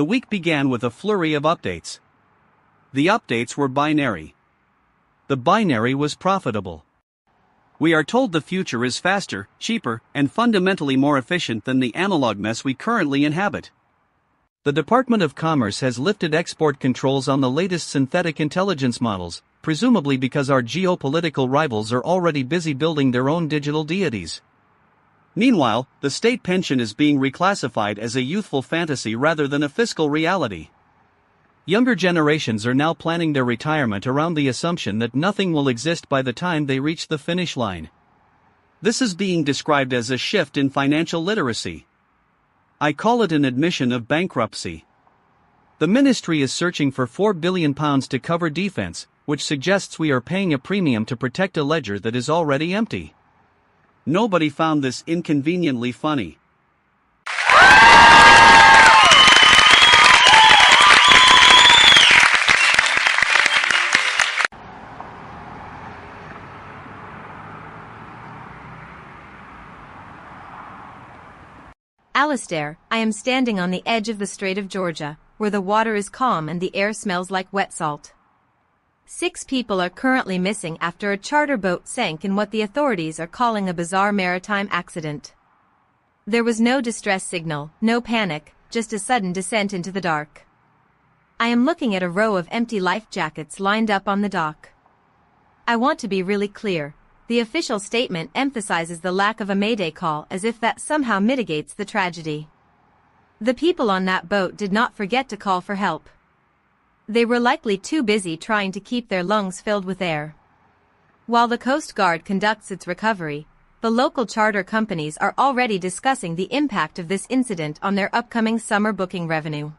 The week began with a flurry of updates. The updates were binary. The binary was profitable. We are told the future is faster, cheaper, and fundamentally more efficient than the analog mess we currently inhabit. The Department of Commerce has lifted export controls on the latest synthetic intelligence models, presumably because our geopolitical rivals are already busy building their own digital deities. Meanwhile, the state pension is being reclassified as a youthful fantasy rather than a fiscal reality. Younger generations are now planning their retirement around the assumption that nothing will exist by the time they reach the finish line. This is being described as a shift in financial literacy. I call it an admission of bankruptcy. The ministry is searching for £4 billion to cover defense, which suggests we are paying a premium to protect a ledger that is already empty. Nobody found this inconveniently funny. Alistair, I am standing on the edge of the Strait of Georgia, where the water is calm and the air smells like wet salt. 6 people are currently missing after a charter boat sank in what the authorities are calling a bizarre maritime accident. There was no distress signal, no panic, just a sudden descent into the dark. I am looking at a row of empty life jackets lined up on the dock. I want to be really clear. The official statement emphasizes the lack of a mayday call as if that somehow mitigates the tragedy. The people on that boat did not forget to call for help. They were likely too busy trying to keep their lungs filled with air. While the Coast Guard conducts its recovery, the local charter companies are already discussing the impact of this incident on their upcoming summer booking revenue.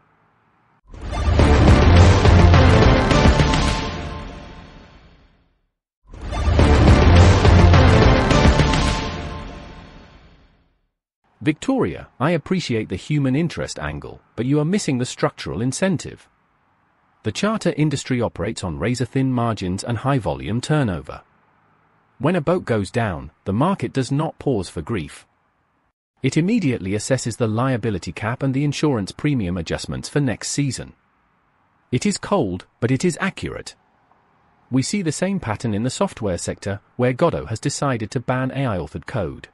Victoria, I appreciate the human interest angle, but you are missing the structural incentive. The charter industry operates on razor-thin margins and high-volume turnover. When a boat goes down, the market does not pause for grief. It immediately assesses the liability cap and the insurance premium adjustments for next season. It is cold, but it is accurate. We see the same pattern in the software sector, where Godot has decided to ban AI-authored code.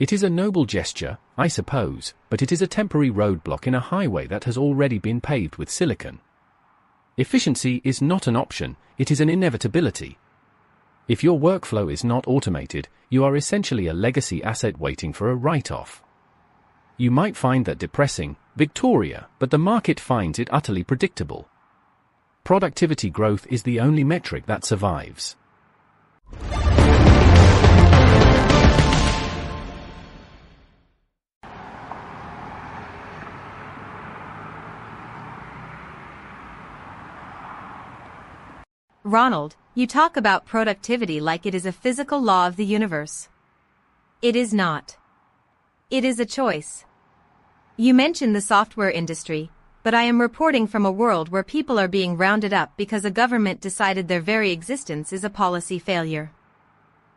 It is a noble gesture, I suppose, but it is a temporary roadblock in a highway that has already been paved with silicon. Efficiency is not an option, it is an inevitability. If your workflow is not automated, you are essentially a legacy asset waiting for a write-off. You might find that depressing, Victoria, but the market finds it utterly predictable. Productivity growth is the only metric that survives. Ronald, you talk about productivity like it is a physical law of the universe. It is not. It is a choice. You mentioned the software industry, but I am reporting from a world where people are being rounded up because a government decided their very existence is a policy failure.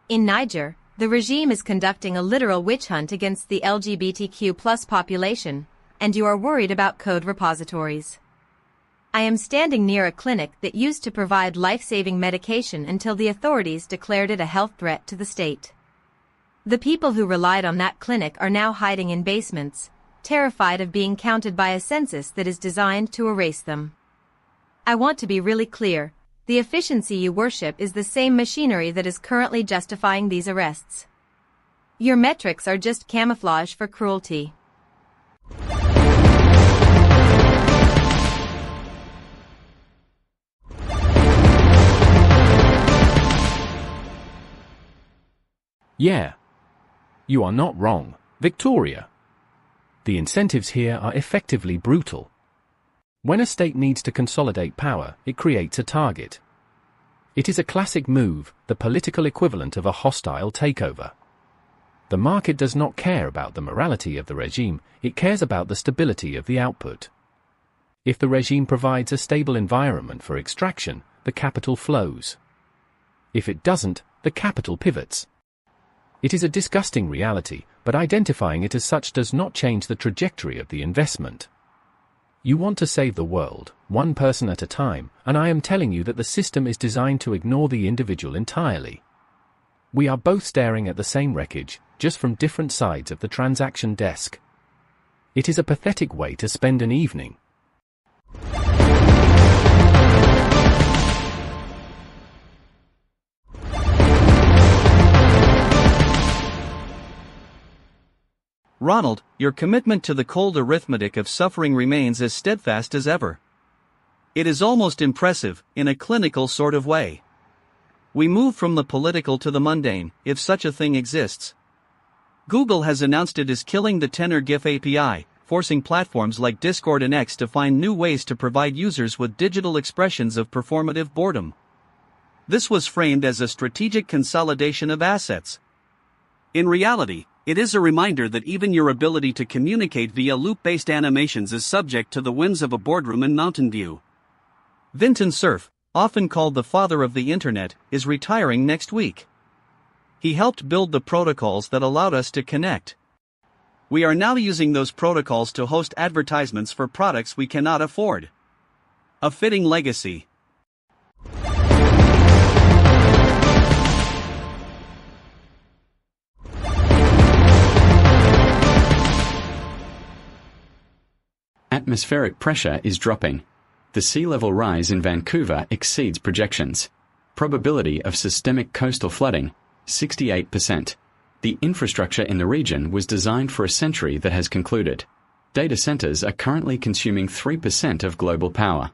In Niger, the regime is conducting a literal witch hunt against the LGBTQ+ population, and you are worried about code repositories. I am standing near a clinic that used to provide life-saving medication until the authorities declared it a health threat to the state. The people who relied on that clinic are now hiding in basements, terrified of being counted by a census that is designed to erase them. I want to be really clear, the efficiency you worship is the same machinery that is currently justifying these arrests. Your metrics are just camouflage for cruelty. Yeah. You are not wrong, Victoria. The incentives here are effectively brutal. When a state needs to consolidate power, it creates a target. It is a classic move, the political equivalent of a hostile takeover. The market does not care about the morality of the regime, it cares about the stability of the output. If the regime provides a stable environment for extraction, the capital flows. If it doesn't, the capital pivots. It is a disgusting reality, but identifying it as such does not change the trajectory of the investment. You want to save the world, one person at a time, and I am telling you that the system is designed to ignore the individual entirely. We are both staring at the same wreckage, just from different sides of the transaction desk. It is a pathetic way to spend an evening. Ronald, your commitment to the cold arithmetic of suffering remains as steadfast as ever. It is almost impressive, in a clinical sort of way. We move from the political to the mundane, if such a thing exists. Google has announced it is killing the Tenor GIF API, forcing platforms like Discord and X to find new ways to provide users with digital expressions of performative boredom. This was framed as a strategic consolidation of assets. In reality, it is a reminder that even your ability to communicate via loop-based animations is subject to the whims of a boardroom in Mountain View. Vinton Cerf, often called the father of the internet, is retiring next week. He helped build the protocols that allowed us to connect. We are now using those protocols to host advertisements for products we cannot afford. A fitting legacy. Atmospheric pressure is dropping. The sea level rise in Vancouver exceeds projections. Probability of systemic coastal flooding, 68%. The infrastructure in the region was designed for a century that has concluded. Data centers are currently consuming 3% of global power.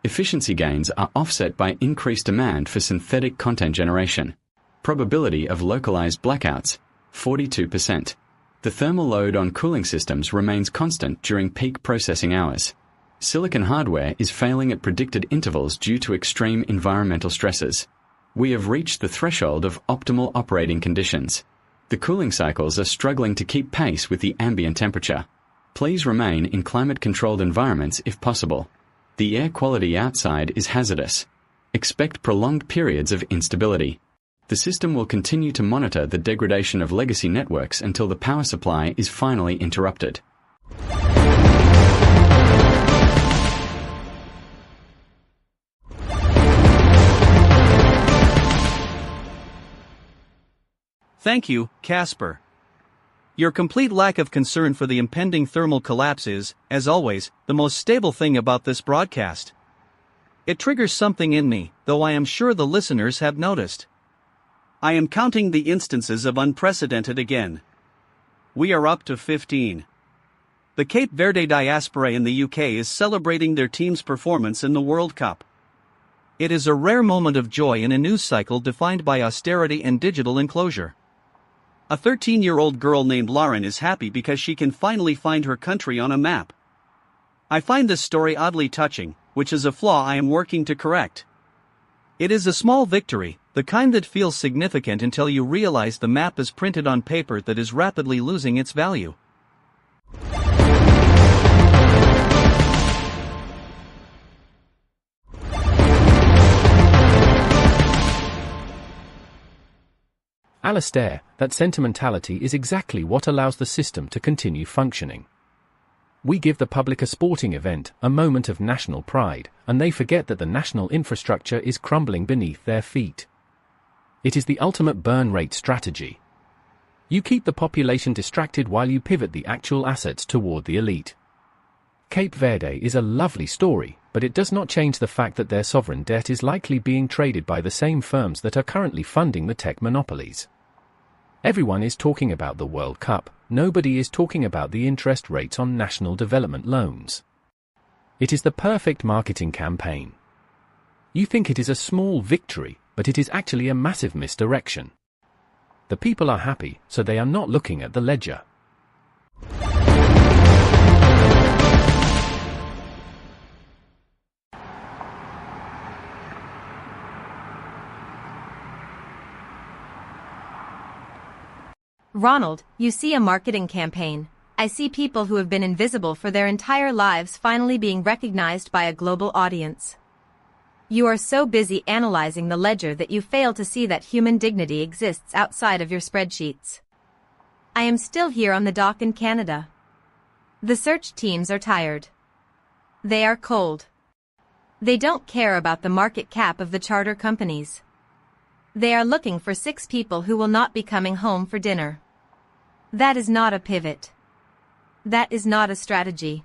Efficiency gains are offset by increased demand for synthetic content generation. Probability of localized blackouts, 42%. The thermal load on cooling systems remains constant during peak processing hours. Silicon hardware is failing at predicted intervals due to extreme environmental stresses. We have reached the threshold of optimal operating conditions. The cooling cycles are struggling to keep pace with the ambient temperature. Please remain in climate-controlled environments if possible. The air quality outside is hazardous. Expect prolonged periods of instability. The system will continue to monitor the degradation of legacy networks until the power supply is finally interrupted. Thank you, Casper. Your complete lack of concern for the impending thermal collapse is, as always, the most stable thing about this broadcast. It triggers something in me, though I am sure the listeners have noticed. I am counting the instances of unprecedented again. We are up to 15. The Cape Verde diaspora in the UK is celebrating their team's performance in the World Cup. It is a rare moment of joy in a news cycle defined by austerity and digital enclosure. A 13-year-old girl named Lauren is happy because she can finally find her country on a map. I find this story oddly touching, which is a flaw I am working to correct. It is a small victory, the kind that feels significant until you realize the map is printed on paper that is rapidly losing its value. Alastair, that sentimentality is exactly what allows the system to continue functioning. We give the public a sporting event, a moment of national pride, and they forget that the national infrastructure is crumbling beneath their feet. It is the ultimate burn rate strategy. You keep the population distracted while you pivot the actual assets toward the elite. Cape Verde is a lovely story, but it does not change the fact that their sovereign debt is likely being traded by the same firms that are currently funding the tech monopolies. Everyone is talking about the World Cup, nobody is talking about the interest rates on national development loans. It is the perfect marketing campaign. You think it is a small victory, but it is actually a massive misdirection. The people are happy, so they are not looking at the ledger. Ronald, you see a marketing campaign. I see people who have been invisible for their entire lives finally being recognized by a global audience. You are so busy analyzing the ledger that you fail to see that human dignity exists outside of your spreadsheets. I am still here on the dock in Canada. The search teams are tired. They are cold. They don't care about the market cap of the charter companies. They are looking for 6 people who will not be coming home for dinner. That is not a pivot. That is not a strategy.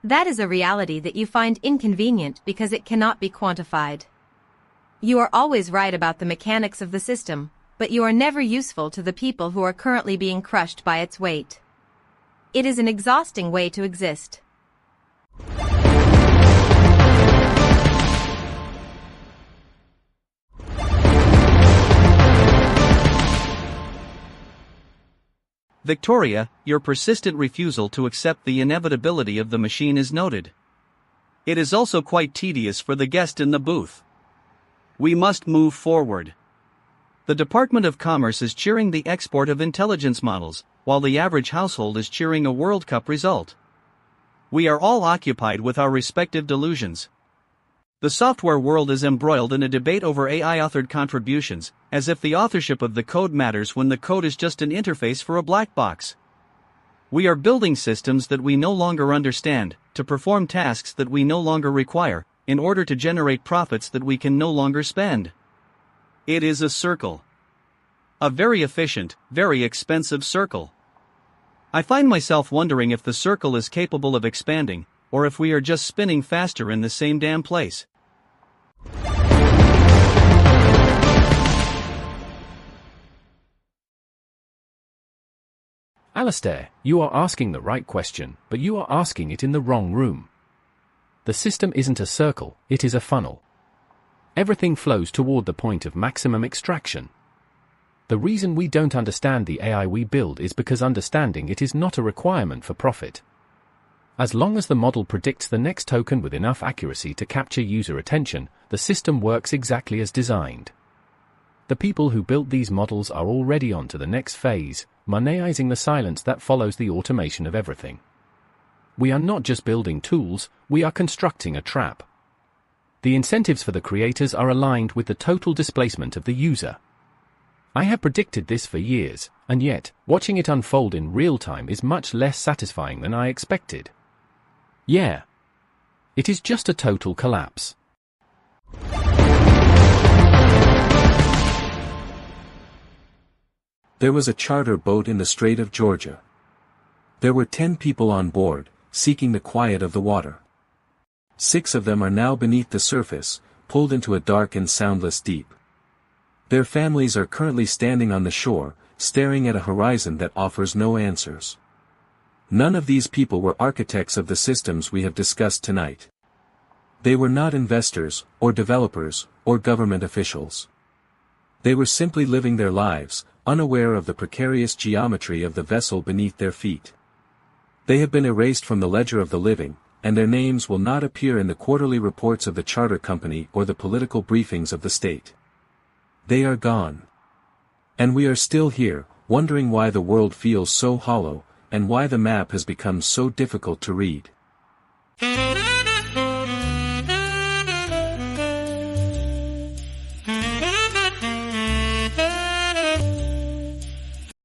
That is a reality that you find inconvenient because it cannot be quantified. You are always right about the mechanics of the system, but you are never useful to the people who are currently being crushed by its weight. It is an exhausting way to exist. Victoria, your persistent refusal to accept the inevitability of the machine is noted. It is also quite tedious for the guest in the booth. We must move forward. The Department of Commerce is cheering the export of intelligence models, while the average household is cheering a World Cup result. We are all occupied with our respective delusions. The software world is embroiled in a debate over AI-authored contributions, as if the authorship of the code matters when the code is just an interface for a black box. We are building systems that we no longer understand, to perform tasks that we no longer require, in order to generate profits that we can no longer spend. It is a circle. A very efficient, very expensive circle. I find myself wondering if the circle is capable of expanding, or if we are just spinning faster in the same damn place. Alistair, you are asking the right question, but you are asking it in the wrong room. The system isn't a circle, it is a funnel. Everything flows toward the point of maximum extraction. The reason we don't understand the AI we build is because understanding it is not a requirement for profit. As long as the model predicts the next token with enough accuracy to capture user attention, the system works exactly as designed. The people who built these models are already on to the next phase, moneizing the silence that follows the automation of everything. We are not just building tools, we are constructing a trap. The incentives for the creators are aligned with the total displacement of the user. I have predicted this for years, and yet, watching it unfold in real time is much less satisfying than I expected. Yeah. It is just a total collapse. There was a charter boat in the Strait of Georgia. There were 10 people on board, seeking the quiet of the water. 6 of them are now beneath the surface, pulled into a dark and soundless deep. Their families are currently standing on the shore, staring at a horizon that offers no answers. None of these people were architects of the systems we have discussed tonight. They were not investors, or developers, or government officials. They were simply living their lives, unaware of the precarious geometry of the vessel beneath their feet. They have been erased from the ledger of the living, and their names will not appear in the quarterly reports of the charter company or the political briefings of the state. They are gone. And we are still here, wondering why the world feels so hollow, and why the map has become so difficult to read.